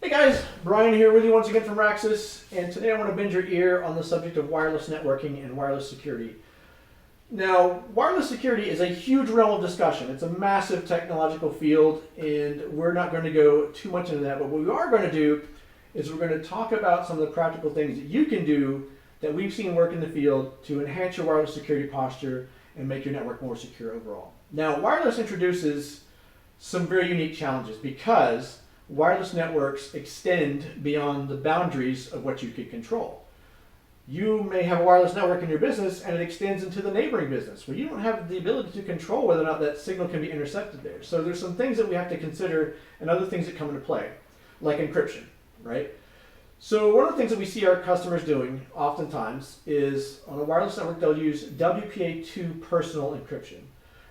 Hey guys, Brian here with you once again from Raxis, and today I want to bend your ear on the subject of wireless networking and wireless security. Now, wireless security is a huge realm of discussion. It's a massive technological field, and we're not going to go too much into that, but what we are going to do is we're going to talk about some of the practical things that you can do that we've seen work in the field to enhance your wireless security posture and make your network more secure overall. Now, wireless introduces some very unique challenges because wireless networks extend beyond the boundaries of what you could control. You may have a wireless network in your business and it extends into the neighboring business where you don't have the ability to control whether or not that signal can be intercepted there. So there's some things that we have to consider and other things that come into play, like encryption, right? So one of the things that we see our customers doing oftentimes is on a wireless network they'll use WPA2 Personal encryption.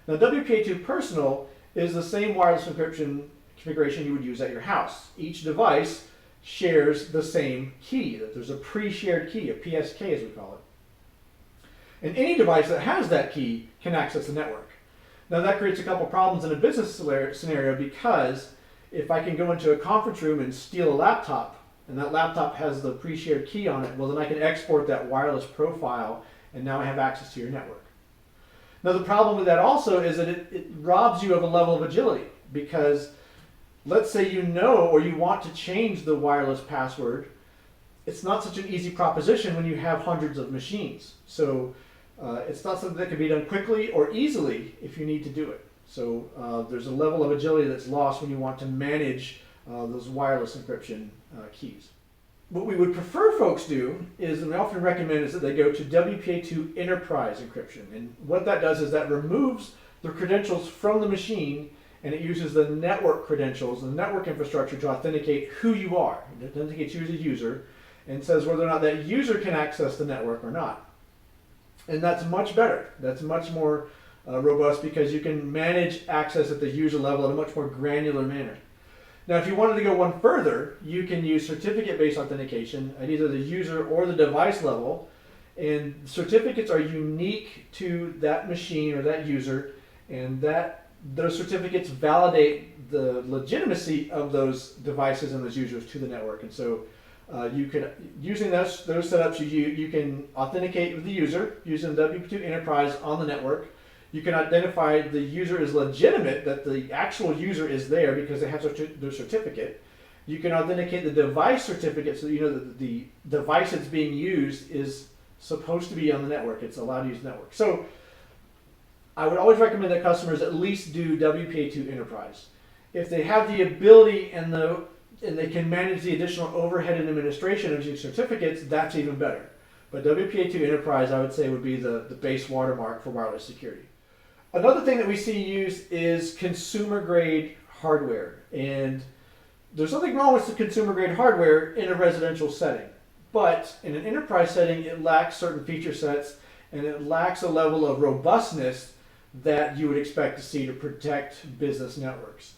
Now WPA2 Personal is the same wireless encryption configuration you would use at your house. Each device shares the same key. There's a pre-shared key, a PSK as we call it. And any device that has that key can access the network. Now that creates a couple problems in a business scenario because if I can go into a conference room and steal a laptop and that laptop has the pre-shared key on it, well then I can export that wireless profile and now I have access to your network. Now the problem with that also is that it robs you of a level of agility because let's say you know or you want to change the wireless password. It's not such an easy proposition when you have hundreds of machines. So it's not something that can be done quickly or easily if you need to do it. So there's a level of agility that's lost when you want to manage those wireless encryption keys. What we would prefer folks do is, and we often recommend, is that they go to WPA2 Enterprise encryption. And what that does is that removes the credentials from the machine and it uses the network credentials, the network infrastructure to authenticate wwho you are. It authenticates you as a user and says whether or not that user can access the network or not. And that's much better. That's much more robust because you can manage access at the user level in a much more granular manner. Now, if you wanted to go one further, you can use certificate-based authentication at either the user or the device level. And certificates are unique to that machine or that user, and those certificates validate the legitimacy of those devices and those users to the network. And so you could, using those setups, you can authenticate with the user using WPA2 Enterprise on the network. You can identify the user is legitimate, that the actual user is there because they have their certificate. You can authenticate the device certificate so you know that the device that's being used is supposed to be on the network. It's allowed to use the network. So I would always recommend that customers at least do WPA2 Enterprise. If they have the ability and they can manage the additional overhead and administration of using certificates, that's even better. But WPA2 Enterprise, I would say, would be the base watermark for wireless security. Another thing that we see used is consumer-grade hardware. And there's nothing wrong with the consumer-grade hardware in a residential setting. But in an enterprise setting, it lacks certain feature sets and it lacks a level of robustness that you would expect to see to protect business networks.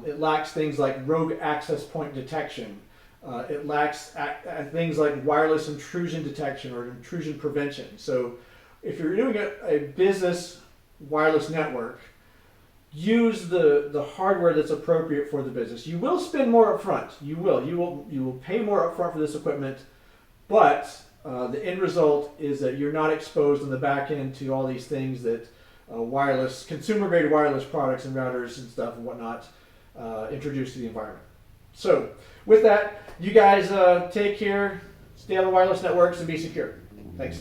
It lacks things like rogue access point detection. It lacks things like wireless intrusion detection or intrusion prevention. So if you're doing a business wireless network, use the hardware that's appropriate for the business. You will spend more upfront. You will pay more upfront for this equipment, but the end result is that you're not exposed on the back end to all these things that consumer-grade wireless products and routers and stuff and whatnot introduce to the environment. So with that, you guys take care, stay on the wireless networks, and be secure. Thanks.